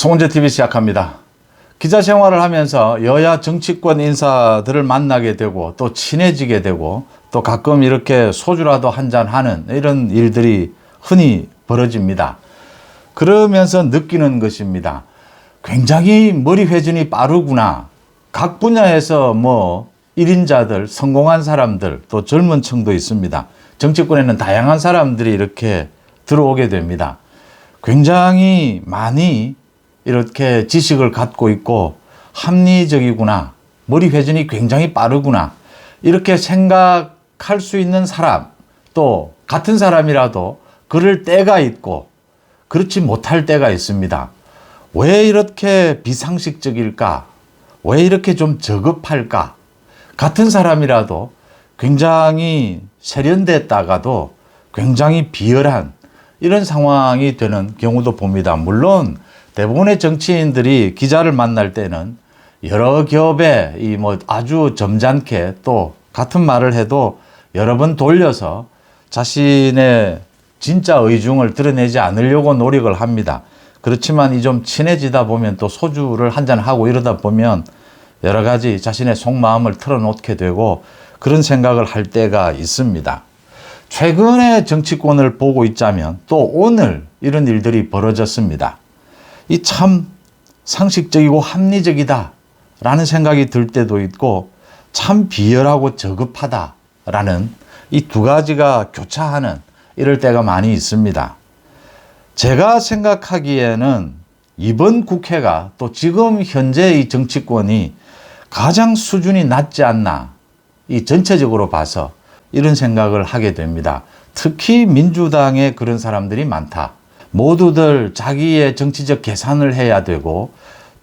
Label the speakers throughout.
Speaker 1: 송은재TV 시작합니다. 기자 생활을 하면서 여야 정치권 인사들을 만나게 되고 또 친해지게 되고 또 가끔 이렇게 소주라도 한잔하는 이런 일들이 흔히 벌어집니다. 그러면서 느끼는 것입니다. 굉장히 머리 회전이 빠르구나. 각 분야에서 1인자들, 성공한 사람들, 또 젊은 층도 있습니다. 정치권에는 다양한 사람들이 이렇게 들어오게 됩니다. 굉장히 많이 이렇게 지식을 갖고 있고 합리적이구나. 머리 회전이 굉장히 빠르구나. 이렇게 생각할 수 있는 사람, 또 같은 사람이라도 그럴 때가 있고 그렇지 못할 때가 있습니다. 왜 이렇게 비상식적일까? 왜 이렇게 좀 저급할까? 같은 사람이라도 굉장히 세련됐다가도 굉장히 비열한 이런 상황이 되는 경우도 봅니다. 물론 대부분의 정치인들이 기자를 만날 때는 여러 겹에 아주 점잖게 또 같은 말을 해도 여러 번 돌려서 자신의 진짜 의중을 드러내지 않으려고 노력을 합니다. 그렇지만 좀 친해지다 보면 또 소주를 한잔하고 이러다 보면 여러 가지 자신의 속마음을 털어놓게 되고 그런 생각을 할 때가 있습니다. 최근의 정치권을 보고 있자면 또 오늘 이런 일들이 벌어졌습니다. 이 참 상식적이고 합리적이다 라는 생각이 들 때도 있고 참 비열하고 저급하다 라는 이 두 가지가 교차하는 이럴 때가 많이 있습니다. 제가 생각하기에는 이번 국회가 또 지금 현재 이 정치권이 가장 수준이 낮지 않나, 이 전체적으로 봐서 이런 생각을 하게 됩니다. 특히 민주당에 그런 사람들이 많다. 모두들 자기의 정치적 계산을 해야 되고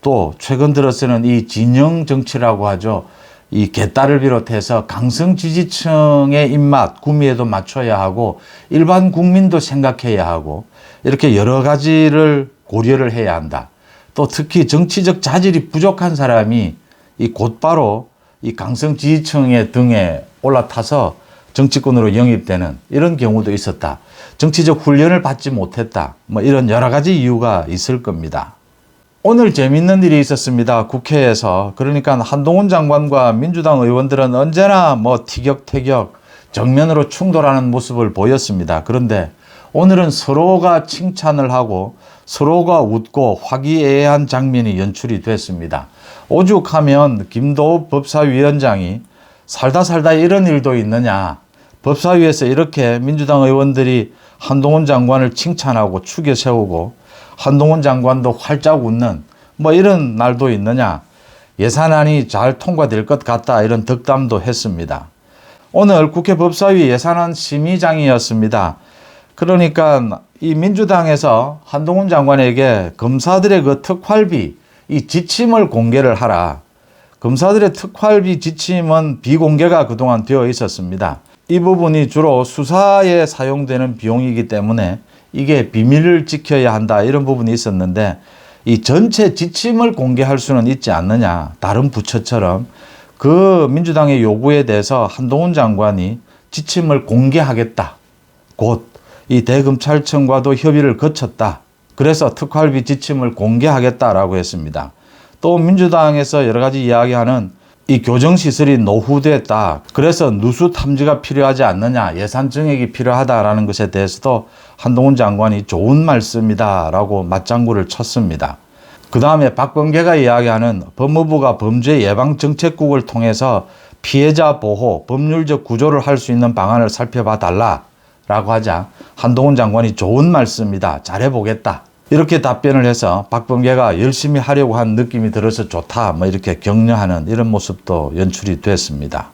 Speaker 1: 또 최근 들어서는 이 진영 정치라고 하죠. 이 개딸을 비롯해서 강성 지지층의 입맛, 구미에도 맞춰야 하고 일반 국민도 생각해야 하고 이렇게 여러 가지를 고려를 해야 한다. 또 특히 정치적 자질이 부족한 사람이 이 곧바로 이 강성 지지층의 등에 올라타서 정치권으로 영입되는 이런 경우도 있었다. 정치적 훈련을 받지 못했다. 이런 여러 가지 이유가 있을 겁니다. 오늘 재밌는 일이 있었습니다. 국회에서. 그러니까 한동훈 장관과 민주당 의원들은 언제나 티격태격 정면으로 충돌하는 모습을 보였습니다. 그런데 오늘은 서로가 칭찬을 하고 서로가 웃고 화기애애한 장면이 연출이 됐습니다. 오죽하면 김도읍 법사위원장이 살다 이런 일도 있느냐. 법사위에서 이렇게 민주당 의원들이 한동훈 장관을 칭찬하고 축여 세우고 한동훈 장관도 활짝 웃는 이런 날도 있느냐. 예산안이 잘 통과될 것 같다 이런 덕담도 했습니다. 오늘 국회 법사위 예산안 심의장이었습니다. 그러니까 이 민주당에서 한동훈 장관에게 검사들의 그 특활비 이 지침을 공개를 하라. 검사들의 특활비 지침은 비공개가 그동안 되어 있었습니다. 이 부분이 주로 수사에 사용되는 비용이기 때문에 이게 비밀을 지켜야 한다 이런 부분이 있었는데 이 전체 지침을 공개할 수는 있지 않느냐. 다른 부처처럼 그 민주당의 요구에 대해서 한동훈 장관이 지침을 공개하겠다. 곧 이 대검찰청과도 협의를 거쳤다. 그래서 특활비 지침을 공개하겠다라고 했습니다. 또 민주당에서 여러 가지 이야기하는 이 교정시설이 노후됐다. 그래서 누수 탐지가 필요하지 않느냐. 예산 증액이 필요하다라는 것에 대해서도 한동훈 장관이 좋은 말씀이다라고 맞장구를 쳤습니다. 그 다음에 박범계가 이야기하는 법무부가 범죄예방정책국을 통해서 피해자 보호, 법률적 구조를 할 수 있는 방안을 살펴봐 달라라고 하자 한동훈 장관이 좋은 말씀이다. 잘해보겠다. 이렇게 답변을 해서 박범계가 열심히 하려고 한 느낌이 들어서 좋다. 이렇게 격려하는 이런 모습도 연출이 됐습니다.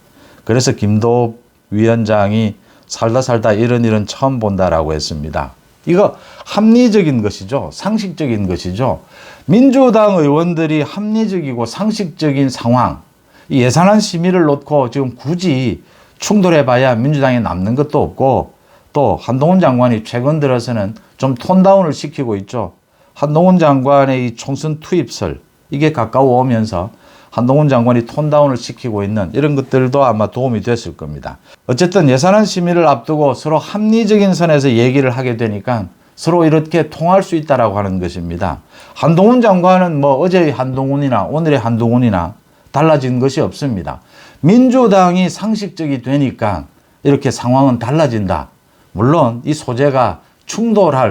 Speaker 1: 그래서 김도읍 위원장이 살다 이런 일은 처음 본다라고 했습니다. 이거 합리적인 것이죠. 상식적인 것이죠. 민주당 의원들이 합리적이고 상식적인 상황, 이 예산안 심의를 놓고 지금 굳이 충돌해봐야 민주당에 남는 것도 없고 또 한동훈 장관이 최근 들어서는 좀 톤다운을 시키고 있죠. 한동훈 장관의 이 총선 투입설 이게 가까워 오면서 한동훈 장관이 톤다운을 시키고 있는 이런 것들도 아마 도움이 됐을 겁니다. 어쨌든 예산안 심의를 앞두고 서로 합리적인 선에서 얘기를 하게 되니까 서로 이렇게 통할 수 있다라고 하는 것입니다. 한동훈 장관은 뭐 어제의 한동훈이나 오늘의 한동훈이나 달라진 것이 없습니다. 민주당이 상식적이 되니까 이렇게 상황은 달라진다. 물론 이 소재가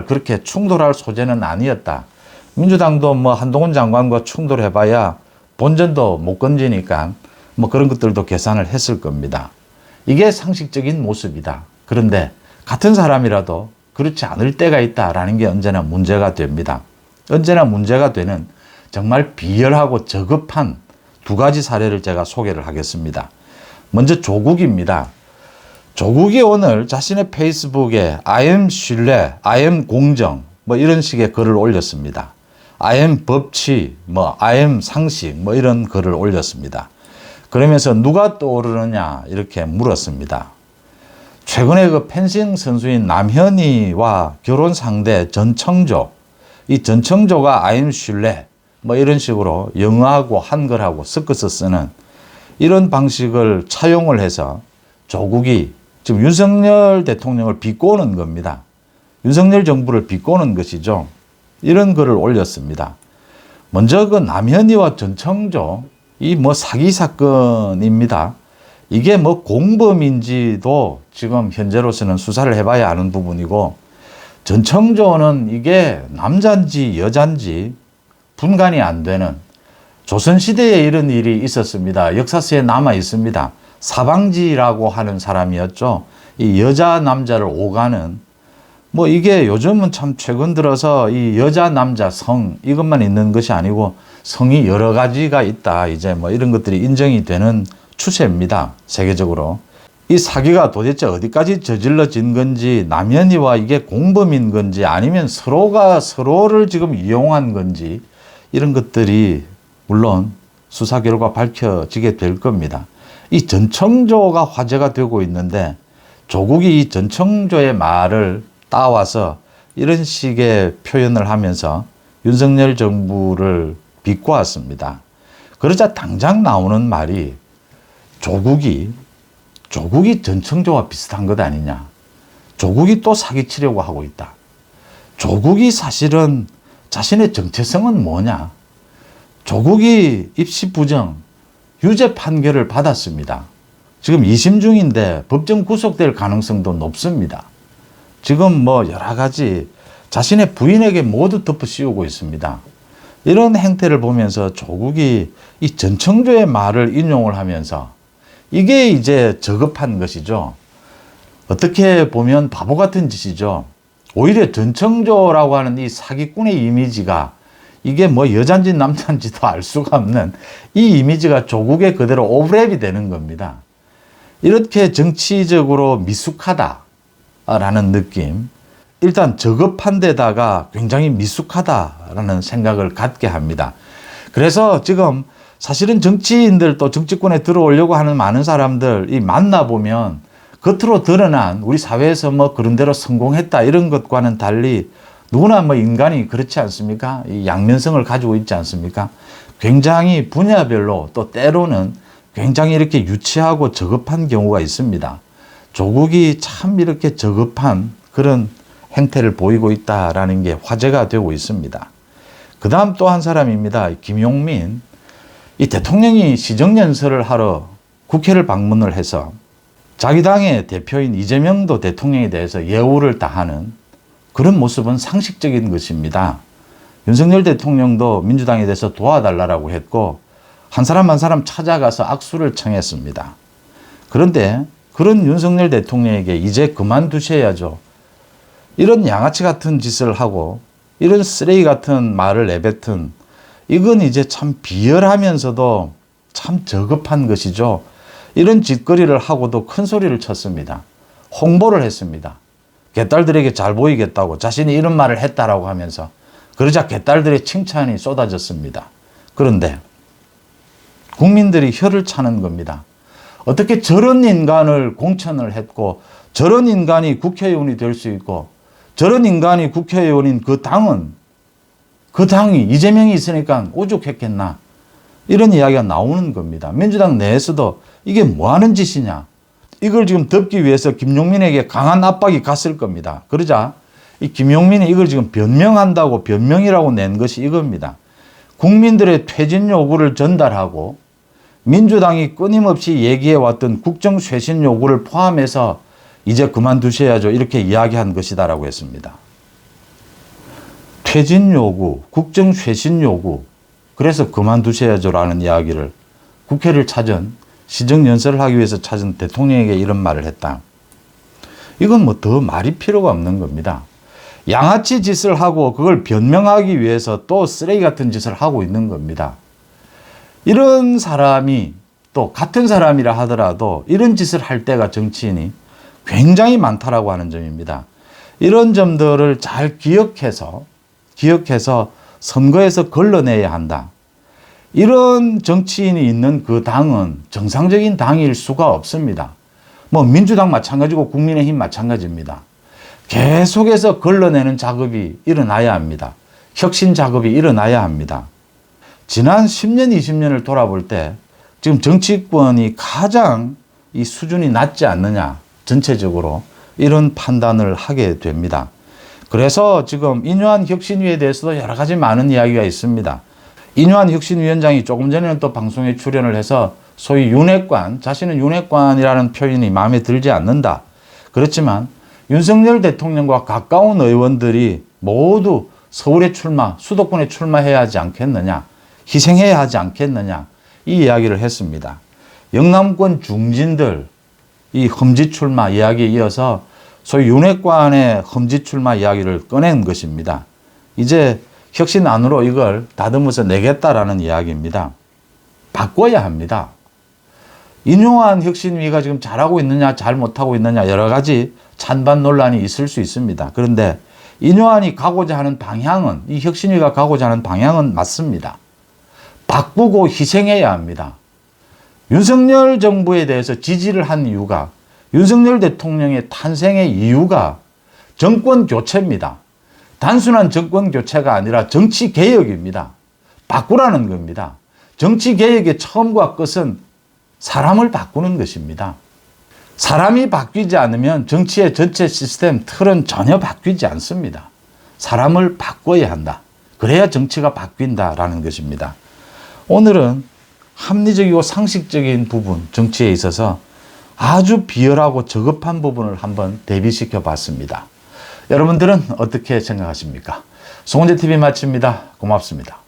Speaker 1: 그렇게 충돌할 소재는 아니었다. 민주당도 뭐 한동훈 장관과 충돌해봐야 본전도 못 건지니까 뭐 그런 것들도 계산을 했을 겁니다. 이게 상식적인 모습이다. 그런데 같은 사람이라도 그렇지 않을 때가 있다라는 게 언제나 문제가 됩니다. 언제나 문제가 되는 정말 비열하고 저급한 두 가지 사례를 제가 소개를 하겠습니다. 먼저 조국입니다. 조국이 오늘 자신의 페이스북에 I am 신뢰, I am 공정 뭐 이런 식의 글을 올렸습니다. I am 법치, I am 상식 이런 글을 올렸습니다. 그러면서 누가 떠오르느냐 이렇게 물었습니다. 최근에 그 펜싱 선수인 남현희와 결혼 상대 전청조, 이 전청조가 I am 신뢰 이런 식으로 영어하고 한글하고 섞어서 쓰는 이런 방식을 차용을 해서 조국이 지금 윤석열 대통령을 비꼬는 겁니다. 윤석열 정부를 비꼬는 것이죠. 이런 글을 올렸습니다. 먼저 그 남현희와 전청조 이 사기 사건입니다. 이게 공범인지도 지금 현재로서는 수사를 해봐야 아는 부분이고, 전청조는 이게 남자인지 여자인지 분간이 안 되는, 조선시대에 이런 일이 있었습니다. 역사서에 남아 있습니다. 사방지라고 하는 사람이었죠. 이 여자 남자를 오가는, 이게 요즘은 참 최근 들어서 이 여자 남자 성 이것만 있는 것이 아니고 성이 여러 가지가 있다. 이제 이런 것들이 인정이 되는 추세입니다. 세계적으로. 이 사기가 도대체 어디까지 저질러진 건지, 남현희와 이게 공범인 건지 아니면 서로가 서로를 지금 이용한 건지, 이런 것들이 물론 수사 결과 밝혀지게 될 겁니다. 이 전청조가 화제가 되고 있는데, 조국이 이 전청조의 말을 따와서 이런 식의 표현을 하면서 윤석열 정부를 비꼬았습니다. 그러자 당장 나오는 말이 조국이 전청조와 비슷한 것 아니냐. 조국이 또 사기치려고 하고 있다. 조국이 사실은 자신의 정체성은 뭐냐. 조국이 입시 부정, 유죄 판결을 받았습니다. 지금 2심 중인데 법정 구속될 가능성도 높습니다. 지금 여러 가지 자신의 부인에게 모두 덮어씌우고 있습니다. 이런 행태를 보면서 조국이 이 전청조의 말을 인용을 하면서 이게 이제 저급한 것이죠. 어떻게 보면 바보 같은 짓이죠. 오히려 전청조라고 하는 이 사기꾼의 이미지가 이게 여잔지 남잔지도 알 수가 없는 이 이미지가 조국에 그대로 오버랩이 되는 겁니다. 이렇게 정치적으로 미숙하다라는 느낌, 일단 저급한 데다가 굉장히 미숙하다라는 생각을 갖게 합니다. 그래서 지금 사실은 정치인들 또 정치권에 들어오려고 하는 많은 사람들 만나보면 겉으로 드러난 우리 사회에서 그런 대로 성공했다 이런 것과는 달리 누구나 인간이 그렇지 않습니까? 이 양면성을 가지고 있지 않습니까? 굉장히 분야별로 또 때로는 굉장히 이렇게 유치하고 저급한 경우가 있습니다. 조국이 참 이렇게 저급한 그런 행태를 보이고 있다라는 게 화제가 되고 있습니다. 그 다음 또 한 사람입니다. 김용민. 이 대통령이 시정연설을 하러 국회를 방문을 해서 자기 당의 대표인 이재명도 대통령에 대해서 예우를 다하는 그런 모습은 상식적인 것입니다. 윤석열 대통령도 민주당에 대해서 도와달라고 했고 한 사람 한 사람 찾아가서 악수를 청했습니다. 그런데 그런 윤석열 대통령에게 이제 그만두셔야죠. 이런 양아치 같은 짓을 하고 이런 쓰레기 같은 말을 내뱉은, 이건 이제 참 비열하면서도 참 저급한 것이죠. 이런 짓거리를 하고도 큰 소리를 쳤습니다. 홍보를 했습니다. 개딸들에게 잘 보이겠다고 자신이 이런 말을 했다라고 하면서, 그러자 개딸들의 칭찬이 쏟아졌습니다. 그런데 국민들이 혀를 차는 겁니다. 어떻게 저런 인간을 공천을 했고 저런 인간이 국회의원이 될 수 있고 저런 인간이 국회의원인 그 당이 이재명이 있으니까 오죽했겠나, 이런 이야기가 나오는 겁니다. 민주당 내에서도 이게 뭐 하는 짓이냐, 이걸 지금 덮기 위해서 김용민에게 강한 압박이 갔을 겁니다. 그러자 이 김용민이 이걸 지금 변명한다고 변명이라고 낸 것이 이겁니다. 국민들의 퇴진 요구를 전달하고 민주당이 끊임없이 얘기해왔던 국정쇄신 요구를 포함해서 이제 그만두셔야죠. 이렇게 이야기한 것이다라고 했습니다. 퇴진 요구, 국정쇄신 요구, 그래서 그만두셔야죠라는 이야기를 국회를 찾은 시정연설을 하기 위해서 찾은 대통령에게 이런 말을 했다. 이건 뭐 더 말이 필요가 없는 겁니다. 양아치 짓을 하고 그걸 변명하기 위해서 또 쓰레기 같은 짓을 하고 있는 겁니다. 이런 사람이 또 같은 사람이라 하더라도 이런 짓을 할 때가 정치인이 굉장히 많다라고 하는 점입니다. 이런 점들을 잘 기억해서 선거에서 걸러내야 한다. 이런 정치인이 있는 그 당은 정상적인 당일 수가 없습니다. 뭐 민주당 마찬가지고 국민의힘 마찬가지입니다. 계속해서 걸러내는 작업이 일어나야 합니다. 혁신 작업이 일어나야 합니다. 지난 10년, 20년을 돌아볼 때 지금 정치권이 가장 이 수준이 낮지 않느냐, 전체적으로 이런 판단을 하게 됩니다. 그래서 지금 인요한 혁신위에 대해서도 여러 가지 많은 이야기가 있습니다. 인요한 혁신위원장이 조금 전에는 또 방송에 출연을 해서 소위 윤핵관, 자신은 윤핵관이라는 표현이 마음에 들지 않는다. 그렇지만 윤석열 대통령과 가까운 의원들이 모두 서울에 출마, 수도권에 출마해야 하지 않겠느냐, 희생해야 하지 않겠느냐, 이 이야기를 했습니다. 영남권 중진들, 이 험지 출마 이야기에 이어서 소위 윤핵관의 험지 출마 이야기를 꺼낸 것입니다. 이제 혁신 안으로 이걸 다듬어서 내겠다라는 이야기입니다. 바꿔야 합니다. 인요한 혁신위가 지금 잘하고 있느냐, 잘 못하고 있느냐, 여러 가지 찬반 논란이 있을 수 있습니다. 그런데 인요한이 가고자 하는 방향은, 이 혁신위가 가고자 하는 방향은 맞습니다. 바꾸고 희생해야 합니다. 윤석열 정부에 대해서 지지를 한 이유가, 윤석열 대통령의 탄생의 이유가 정권 교체입니다. 단순한 정권 교체가 아니라 정치 개혁입니다. 바꾸라는 겁니다. 정치 개혁의 처음과 끝은 사람을 바꾸는 것입니다. 사람이 바뀌지 않으면 정치의 전체 시스템 틀은 전혀 바뀌지 않습니다. 사람을 바꿔야 한다. 그래야 정치가 바뀐다라는 것입니다. 오늘은 합리적이고 상식적인 부분, 정치에 있어서 아주 비열하고 저급한 부분을 한번 대비시켜 봤습니다. 여러분들은 어떻게 생각하십니까? 송은재TV 마칩니다. 고맙습니다.